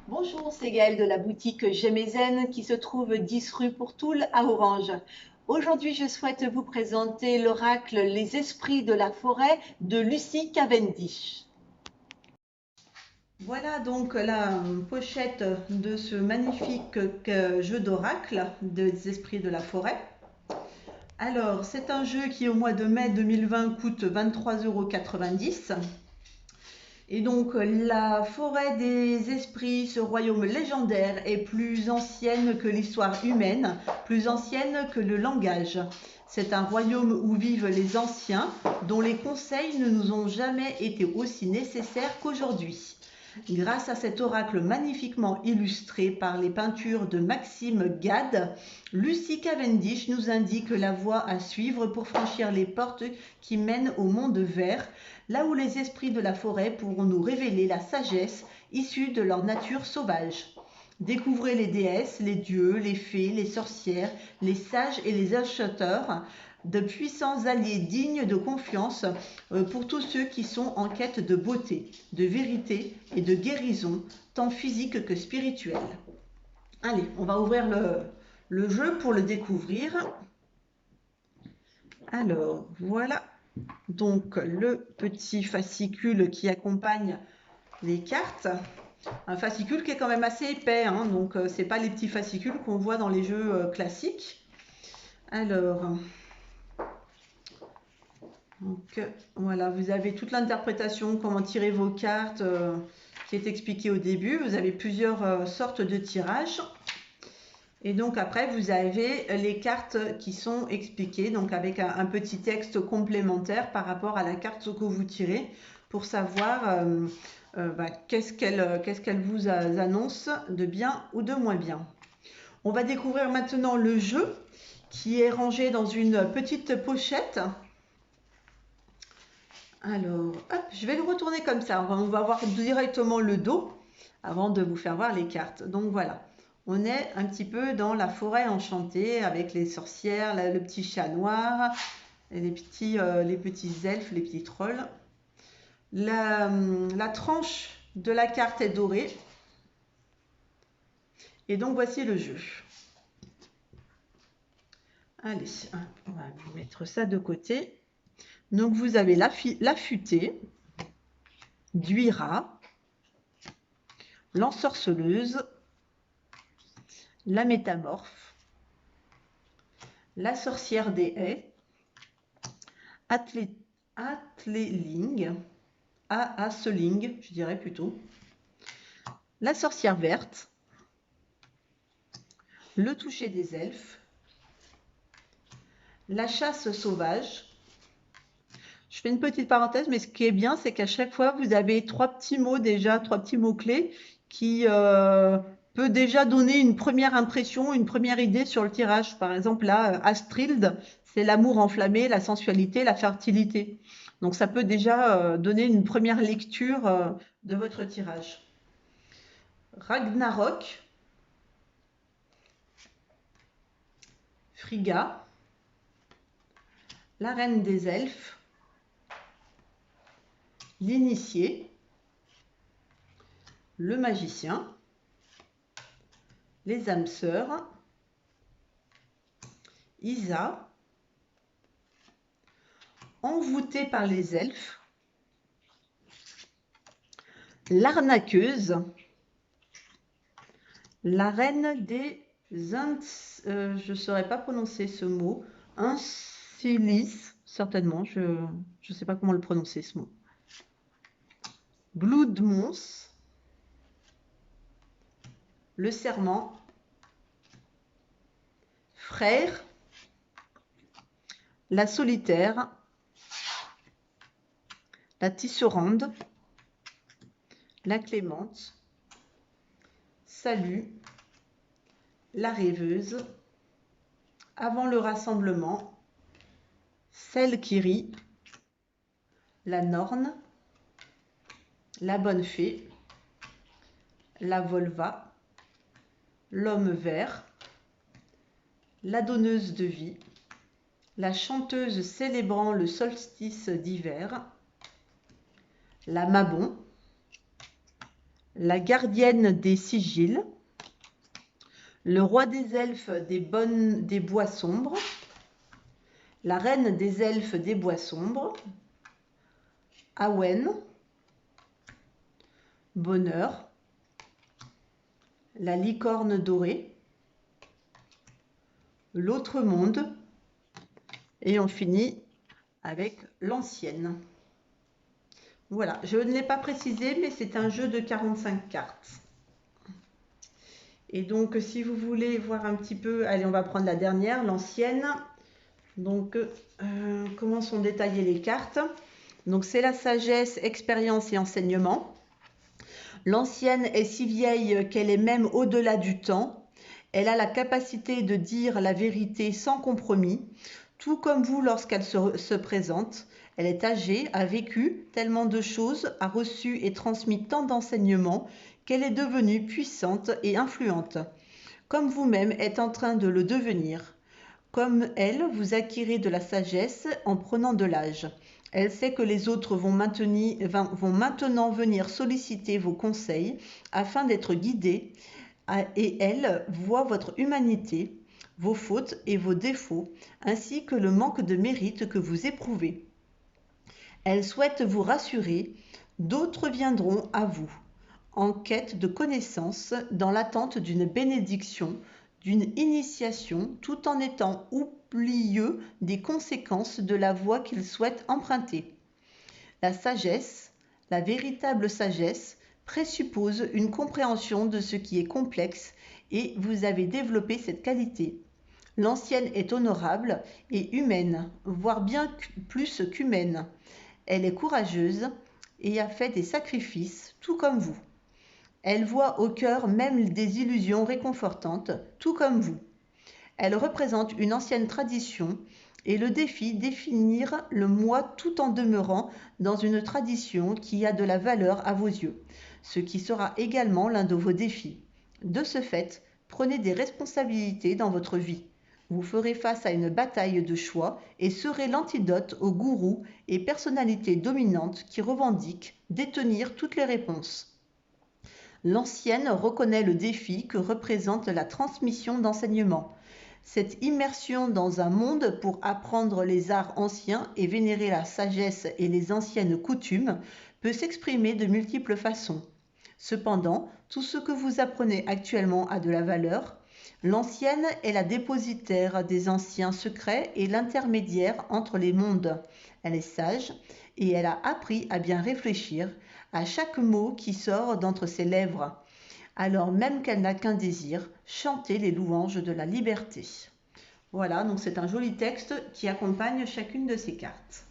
Bonjour, c'est Gaëlle de la boutique Gémézen qui se trouve 10 rue Pourtoul à Orange. Aujourd'hui, je souhaite vous présenter l'oracle Les Esprits de la forêt de Lucie Cavendish. Voilà donc la pochette de ce magnifique jeu d'oracle des Esprits de la forêt. Alors, c'est un jeu qui au mois de mai 2020 coûte 23,90 €. Et donc, la forêt des esprits, ce royaume légendaire, est plus ancienne que l'histoire humaine, plus ancienne que le langage. C'est un royaume où vivent les anciens, dont les conseils ne nous ont jamais été aussi nécessaires qu'aujourd'hui. Grâce à cet oracle magnifiquement illustré par les peintures de Maxime Gade, Lucie Cavendish nous indique la voie à suivre pour franchir les portes qui mènent au monde vert, là où les esprits de la forêt pourront nous révéler la sagesse issue de leur nature sauvage. Découvrez les déesses, les dieux, les fées, les sorcières, les sages et les acheteurs, de puissants alliés dignes de confiance pour tous ceux qui sont en quête de beauté, de vérité et de guérison, tant physique que spirituelle. Allez, on va ouvrir le jeu pour le découvrir. Alors, voilà donc le petit fascicule qui accompagne les cartes. Un fascicule qui est quand même assez épais, hein, donc c'est pas les petits fascicules qu'on voit dans les jeux classiques. Alors, donc voilà, vous avez toute l'interprétation, comment tirer vos cartes, qui est expliquée au début. Vous avez plusieurs sortes de tirages. Et donc après, vous avez les cartes qui sont expliquées, donc avec un petit texte complémentaire par rapport à la carte que vous tirez, pour savoir qu'est-ce qu'elle vous annonce de bien ou de moins bien. On va découvrir maintenant le jeu qui est rangé dans une petite pochette. Alors, hop, je vais le retourner comme ça. On va voir directement le dos avant de vous faire voir les cartes. Donc voilà, on est un petit peu dans la forêt enchantée avec les sorcières, le petit chat noir, et les petits elfes, les petits trolls. La tranche de la carte est dorée. Et donc voici le jeu. Allez, on va mettre ça de côté. Donc vous avez la futée, Duira, l'ensorceleuse, la métamorphe, la sorcière des haies, Atléling, Aseling, je dirais plutôt, la sorcière verte, le toucher des elfes, la chasse sauvage. Je fais une petite parenthèse, mais ce qui est bien, c'est qu'à chaque fois, vous avez trois petits mots déjà, trois petits mots-clés qui peut déjà donner une première impression, une première idée sur le tirage. Par exemple, là, Astrild, c'est l'amour enflammé, la sensualité, la fertilité. Donc ça peut déjà donner une première lecture de votre tirage. Ragnarok, Frigga, la reine des elfes, l'initié, le magicien, les âmes sœurs, Isa, envoûtée par les elfes, l'arnaqueuse, la reine des je ne saurais pas prononcer ce mot, Incilis, certainement, je ne sais pas comment le prononcer ce mot. Bloodmons, le serment, frère, la solitaire, la tisserande, la clémente, salut, la rêveuse, avant le rassemblement, celle qui rit, la norne, la bonne fée, la volva, l'homme vert, la donneuse de vie, la chanteuse célébrant le solstice d'hiver, la mabon, la gardienne des sigils, le roi des elfes des bois sombres, la reine des elfes des bois sombres, Awen, bonheur, la licorne dorée, l'autre monde, et on finit avec l'ancienne. Voilà, je ne l'ai pas précisé, mais c'est un jeu de 45 cartes. Et donc, si vous voulez voir un petit peu, allez, on va prendre la dernière, l'ancienne. Donc, comment sont détaillées les cartes? Donc, c'est la sagesse, expérience et enseignement. L'ancienne est si vieille qu'elle est même au-delà du temps. Elle a la capacité de dire la vérité sans compromis, tout comme vous lorsqu'elle se présente. Elle est âgée, a vécu tellement de choses, a reçu et transmis tant d'enseignements qu'elle est devenue puissante et influente. Comme vous-même êtes en train de le devenir. Comme elle, vous acquérez de la sagesse en prenant de l'âge. Elle sait que les autres vont maintenant venir solliciter vos conseils afin d'être guidés et elle voit votre humanité, vos fautes et vos défauts, ainsi que le manque de mérite que vous éprouvez. Elle souhaite vous rassurer, d'autres viendront à vous, en quête de connaissances, dans l'attente d'une bénédiction, d'une initiation, tout en étant oublieux des conséquences de la voie qu'ils souhaitent emprunter. La sagesse, la véritable sagesse, présuppose une compréhension de ce qui est complexe et vous avez développé cette qualité. L'ancienne est honorable et humaine, voire bien plus qu'humaine. Elle est courageuse et a fait des sacrifices, tout comme vous. Elle voit au cœur même des illusions réconfortantes, tout comme vous. Elle représente une ancienne tradition et le défi définir le moi tout en demeurant dans une tradition qui a de la valeur à vos yeux, ce qui sera également l'un de vos défis. De ce fait, prenez des responsabilités dans votre vie. Vous ferez face à une bataille de choix et serez l'antidote aux gourous et personnalités dominantes qui revendiquent détenir toutes les réponses. L'ancienne reconnaît le défi que représente la transmission d'enseignements. Cette immersion dans un monde pour apprendre les arts anciens et vénérer la sagesse et les anciennes coutumes peut s'exprimer de multiples façons. Cependant, tout ce que vous apprenez actuellement a de la valeur. L'ancienne est la dépositaire des anciens secrets et l'intermédiaire entre les mondes. Elle est sage et elle a appris à bien réfléchir à chaque mot qui sort d'entre ses lèvres, alors même qu'elle n'a qu'un désir, chanter les louanges de la liberté. Voilà, donc c'est un joli texte qui accompagne chacune de ces cartes.